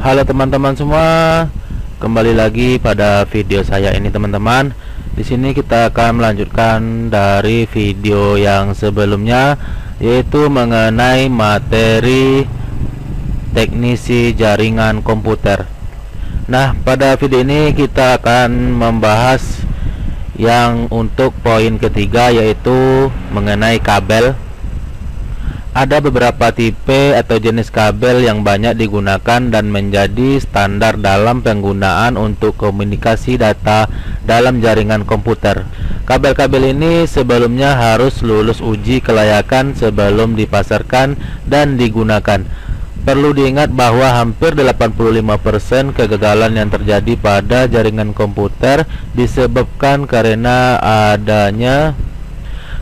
Halo teman-teman semua, kembali lagi pada video saya ini teman-teman. Di sini kita akan melanjutkan dari video yang sebelumnya, yaitu mengenai materi teknisi jaringan komputer. Nah, pada video ini kita akan membahas yang untuk poin ketiga, yaitu mengenai kabel. Ada beberapa tipe atau jenis kabel yang banyak digunakan dan menjadi standar dalam penggunaan untuk komunikasi data dalam jaringan komputer. Kabel-kabel ini sebelumnya harus lulus uji kelayakan sebelum dipasarkan dan digunakan. Perlu diingat bahwa hampir 85% kegagalan yang terjadi pada jaringan komputer disebabkan karena adanya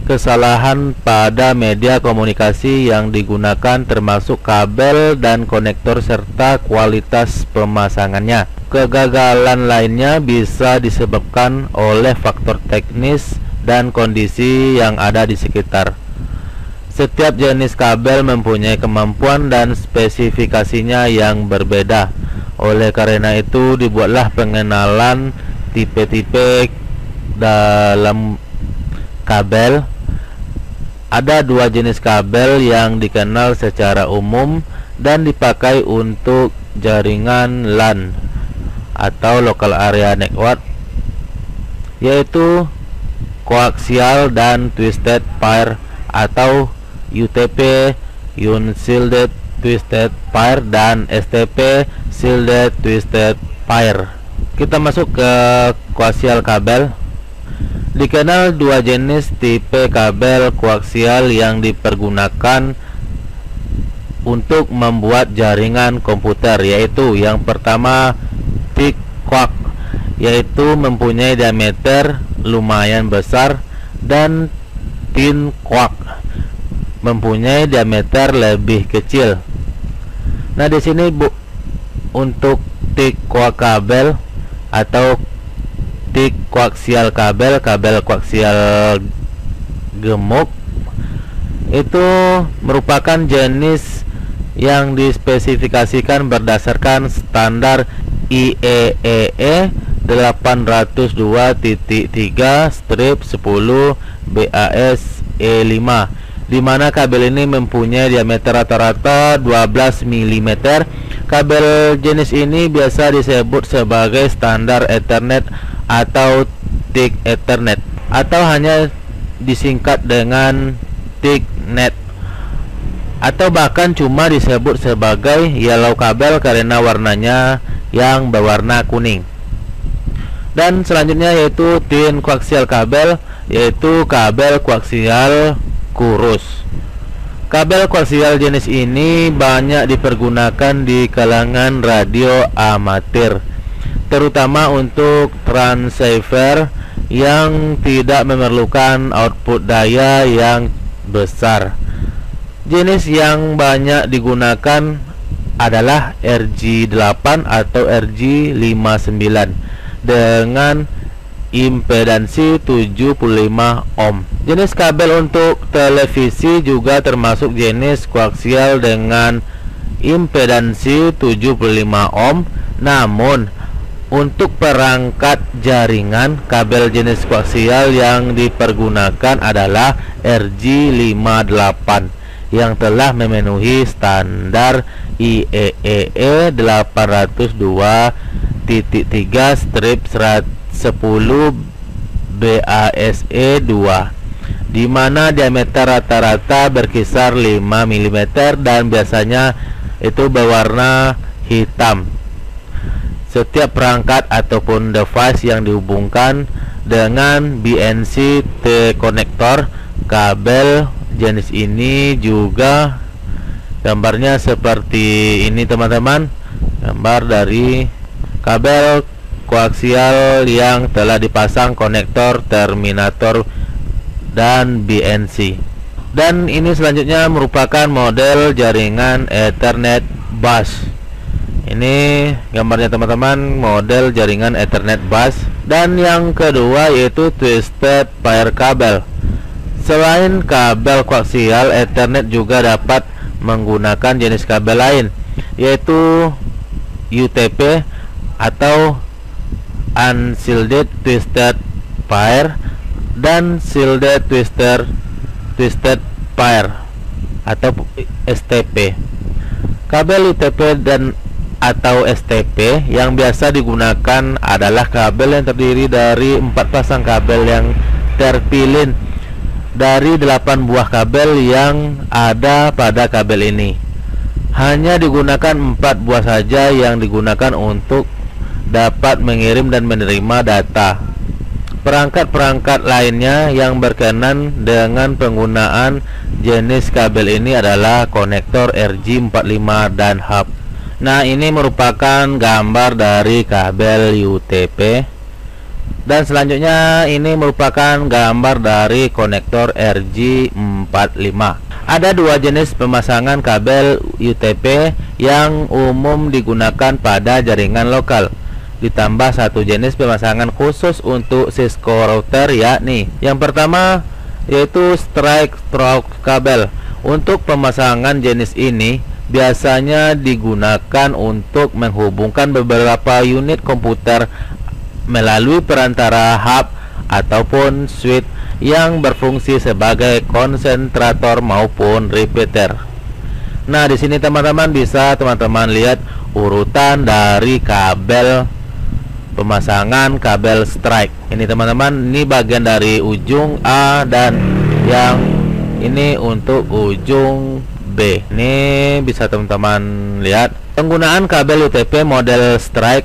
kesalahan pada media komunikasi yang digunakan, termasuk kabel dan konektor serta kualitas pemasangannya. Kegagalan lainnya bisa disebabkan oleh faktor teknis dan kondisi yang ada di sekitar. Setiap jenis kabel mempunyai kemampuan dan spesifikasinya yang berbeda. Oleh karena itu dibuatlah pengenalan tipe-tipe dalam kabel. Ada dua jenis kabel yang dikenal secara umum dan dipakai untuk jaringan LAN atau Local Area Network, yaitu koaksial dan twisted pair atau UTP, Unshielded Twisted Pair, dan STP, Shielded Twisted Pair. Kita masuk ke koaksial kabel. Dikenal dua jenis tipe kabel koaksial yang dipergunakan untuk membuat jaringan komputer, yaitu yang pertama thick coax, yaitu mempunyai diameter lumayan besar, dan thin coax, mempunyai diameter lebih kecil. Nah, di sini untuk thick coax kabel atau thick koaksial kabel koaksial gemuk itu merupakan jenis yang dispesifikasikan berdasarkan standar IEEE 802.3/10 BAS-E5, di mana kabel ini mempunyai diameter rata-rata 12 mm. Kabel jenis ini biasa disebut sebagai standar Ethernet atau thick Ethernet, atau hanya disingkat dengan thicknet, atau bahkan cuma disebut sebagai yellow kabel karena warnanya yang berwarna kuning. Dan selanjutnya yaitu thin koaksial kabel, yaitu kabel koaksial kurus. Kabel koaksial jenis ini banyak dipergunakan di kalangan radio amatir, terutama untuk transceiver yang tidak memerlukan output daya yang besar. Jenis yang banyak digunakan adalah RG8 atau RG59 dengan impedansi 75 ohm. Jenis kabel untuk televisi juga termasuk jenis koaksial dengan impedansi 75 ohm. Namun untuk perangkat jaringan, kabel jenis koaksial yang dipergunakan adalah RG58 yang telah memenuhi standar IEEE 802.3/10 BASE2, di mana diameter rata-rata berkisar 5 mm dan biasanya itu berwarna hitam. Setiap perangkat ataupun device yang dihubungkan dengan BNC T-konektor kabel jenis ini juga gambarnya seperti ini teman-teman, gambar dari kabel koaksial yang telah dipasang konektor terminator dan BNC. Dan ini selanjutnya merupakan model jaringan Ethernet bus. Ini gambarnya teman-teman, model jaringan Ethernet bus. Dan yang kedua yaitu twisted pair kabel. Selain kabel koaksial, Ethernet juga dapat menggunakan jenis kabel lain, yaitu UTP atau Unshielded Twisted Pair dan Shielded Twisted Pair atau STP. Kabel UTP dan atau STP yang biasa digunakan adalah kabel yang terdiri dari 4 pasang kabel yang terpilih dari 8 buah kabel yang ada pada kabel ini. Hanya digunakan 4 buah saja yang digunakan untuk dapat mengirim dan menerima data. Perangkat-perangkat lainnya yang berkenan dengan penggunaan jenis kabel ini adalah konektor RJ45 dan hub. Nah, ini merupakan gambar dari kabel UTP. Dan selanjutnya ini merupakan gambar dari konektor RJ45. Ada 2 jenis pemasangan kabel UTP yang umum digunakan pada jaringan lokal, ditambah 1 jenis pemasangan khusus untuk Cisco router, yakni yang pertama yaitu strike stroke kabel. Untuk pemasangan jenis ini biasanya digunakan untuk menghubungkan beberapa unit komputer melalui perantara hub ataupun switch yang berfungsi sebagai konsentrator maupun repeater. Nah, di sini teman-teman bisa lihat urutan dari kabel pemasangan kabel strike. Ini teman-teman, ini bagian dari ujung A dan yang ini untuk ujung B. Ini bisa teman-teman lihat. Penggunaan kabel UTP model strike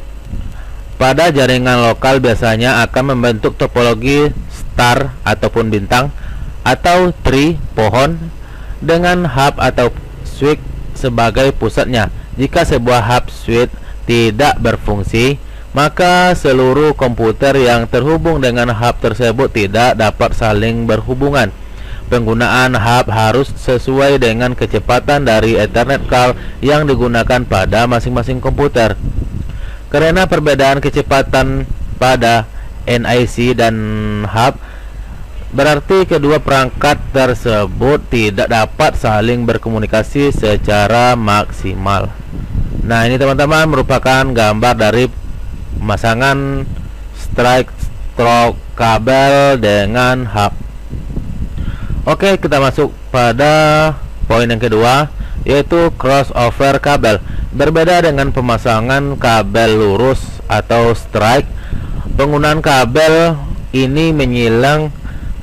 pada jaringan lokal biasanya akan membentuk topologi star ataupun bintang atau tree pohon dengan hub atau switch sebagai pusatnya. Jika sebuah hub switch tidak berfungsi, maka seluruh komputer yang terhubung dengan hub tersebut tidak dapat saling berhubungan. Penggunaan hub harus sesuai dengan kecepatan dari Ethernet cable yang digunakan pada masing-masing komputer. Karena perbedaan kecepatan pada NIC dan hub, berarti kedua perangkat tersebut tidak dapat saling berkomunikasi secara maksimal. Nah, ini teman-teman merupakan gambar dari pemasangan strike stroke kabel dengan hub. Oke, kita masuk pada poin yang kedua, yaitu crossover kabel. Berbeda dengan pemasangan kabel lurus atau strike, penggunaan kabel ini menyilang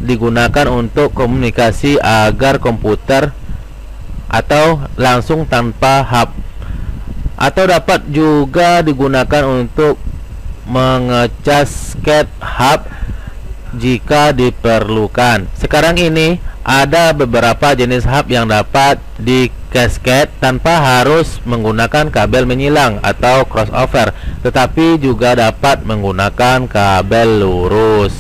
digunakan untuk komunikasi agar komputer atau langsung tanpa hub, atau dapat juga digunakan untuk mengecas hub jika diperlukan. Sekarang ini ada beberapa jenis hub yang dapat di-cascade tanpa harus menggunakan kabel menyilang atau crossover, tetapi juga dapat menggunakan kabel lurus.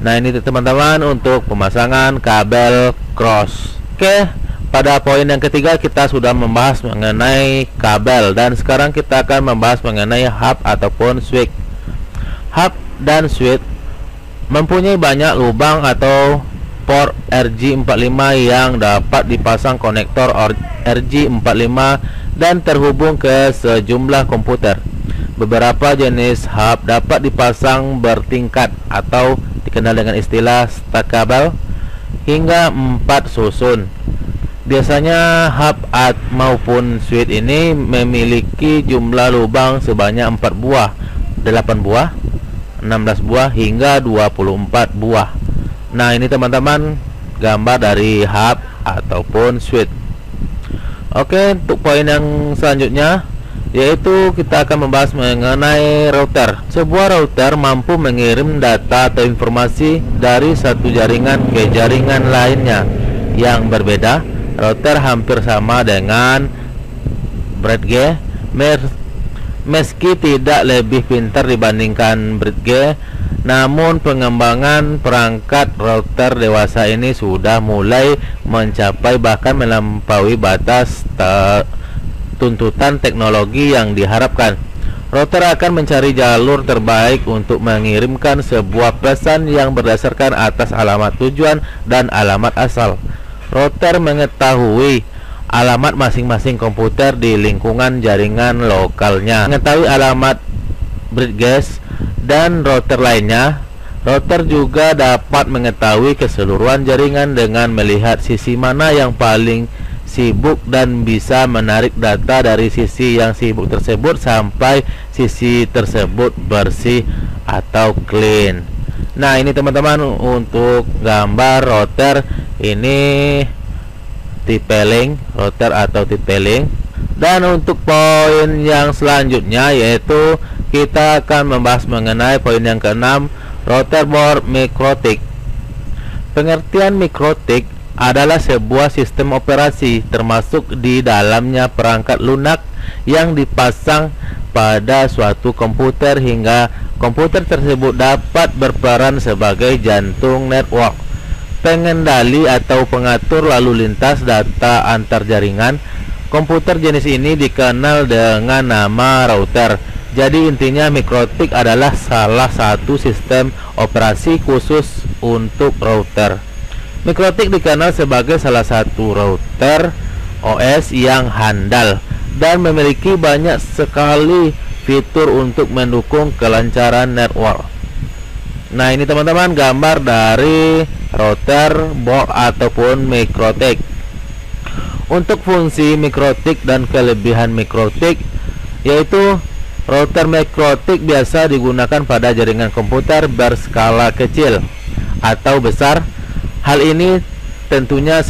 Nah, ini teman-teman untuk pemasangan kabel cross. Oke, pada poin yang ketiga kita sudah membahas mengenai kabel, dan sekarang kita akan membahas mengenai hub ataupun switch. Hub dan switch mempunyai banyak lubang atau port RJ45 yang dapat dipasang konektor RJ45 dan terhubung ke sejumlah komputer. Beberapa jenis hub dapat dipasang bertingkat atau dikenal dengan istilah stackable hingga 4 susun. Biasanya hub maupun switch ini memiliki jumlah lubang sebanyak 4 buah, 8 buah, 16 buah hingga 24 buah. Nah, ini teman-teman gambar dari hub ataupun switch. Oke, untuk poin yang selanjutnya yaitu kita akan membahas mengenai router. Sebuah router mampu mengirim data atau informasi dari satu jaringan ke jaringan lainnya yang berbeda. Router hampir sama dengan Bridge, meski tidak lebih pintar dibandingkan Bridge. Namun pengembangan perangkat router dewasa ini sudah mulai mencapai bahkan melampaui batas tuntutan teknologi yang diharapkan. Router akan mencari jalur terbaik untuk mengirimkan sebuah pesan yang berdasarkan atas alamat tujuan dan alamat asal. Router mengetahui alamat masing-masing komputer di lingkungan jaringan lokalnya. Mengetahui alamat broadcast dan router lainnya, router juga dapat mengetahui keseluruhan jaringan dengan melihat sisi mana yang paling sibuk dan bisa menarik data dari sisi yang sibuk tersebut sampai sisi tersebut bersih atau clean. Nah, ini teman-teman untuk gambar router ini tipe-link, router atau tipe-link. Dan untuk poin yang selanjutnya yaitu kita akan membahas mengenai poin yang keenam, router board MikroTik. Pengertian MikroTik adalah sebuah sistem operasi termasuk di dalamnya perangkat lunak yang dipasang pada suatu komputer hingga komputer tersebut dapat berperan sebagai jantung network, pengendali atau pengatur lalu lintas data antar jaringan. Komputer jenis ini dikenal dengan nama router. Jadi intinya MikroTik adalah salah satu sistem operasi khusus untuk router. MikroTik dikenal sebagai salah satu router OS yang handal dan memiliki banyak sekali fitur untuk mendukung kelancaran network. Nah, ini teman-teman gambar dari router board ataupun MikroTik. Untuk fungsi MikroTik dan kelebihan MikroTik yaitu router MikroTik biasa digunakan pada jaringan komputer berskala kecil atau besar. Hal ini tentunya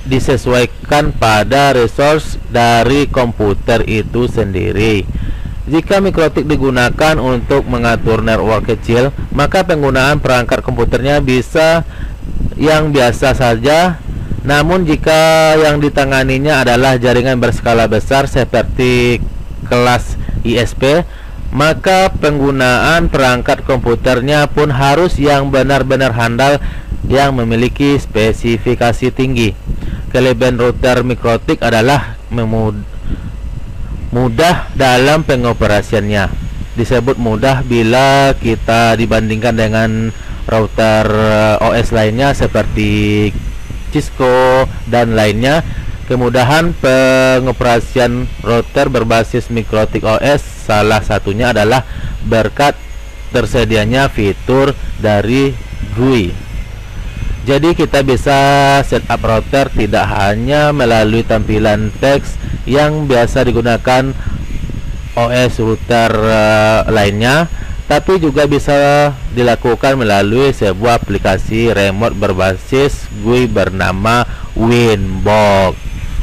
disesuaikan pada resource dari komputer itu sendiri. Jika MikroTik digunakan untuk mengatur network kecil, maka penggunaan perangkat komputernya bisa yang biasa saja. Namun jika yang ditanganinya adalah jaringan berskala besar seperti kelas ISP, maka penggunaan perangkat komputernya pun harus yang benar-benar handal yang memiliki spesifikasi tinggi. Kelebihan router MikroTik adalah mudah dalam pengoperasiannya. Disebut mudah bila kita dibandingkan dengan router OS lainnya seperti Cisco dan lainnya. Kemudahan pengoperasian router berbasis MikroTik OS salah satunya adalah berkat tersedianya fitur dari GUI. Jadi kita bisa setup router tidak hanya melalui tampilan teks yang biasa digunakan OS router lainnya, tapi juga bisa dilakukan melalui sebuah aplikasi remote berbasis GUI bernama Winbox.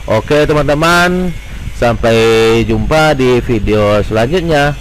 Oke teman-teman, sampai jumpa di video selanjutnya.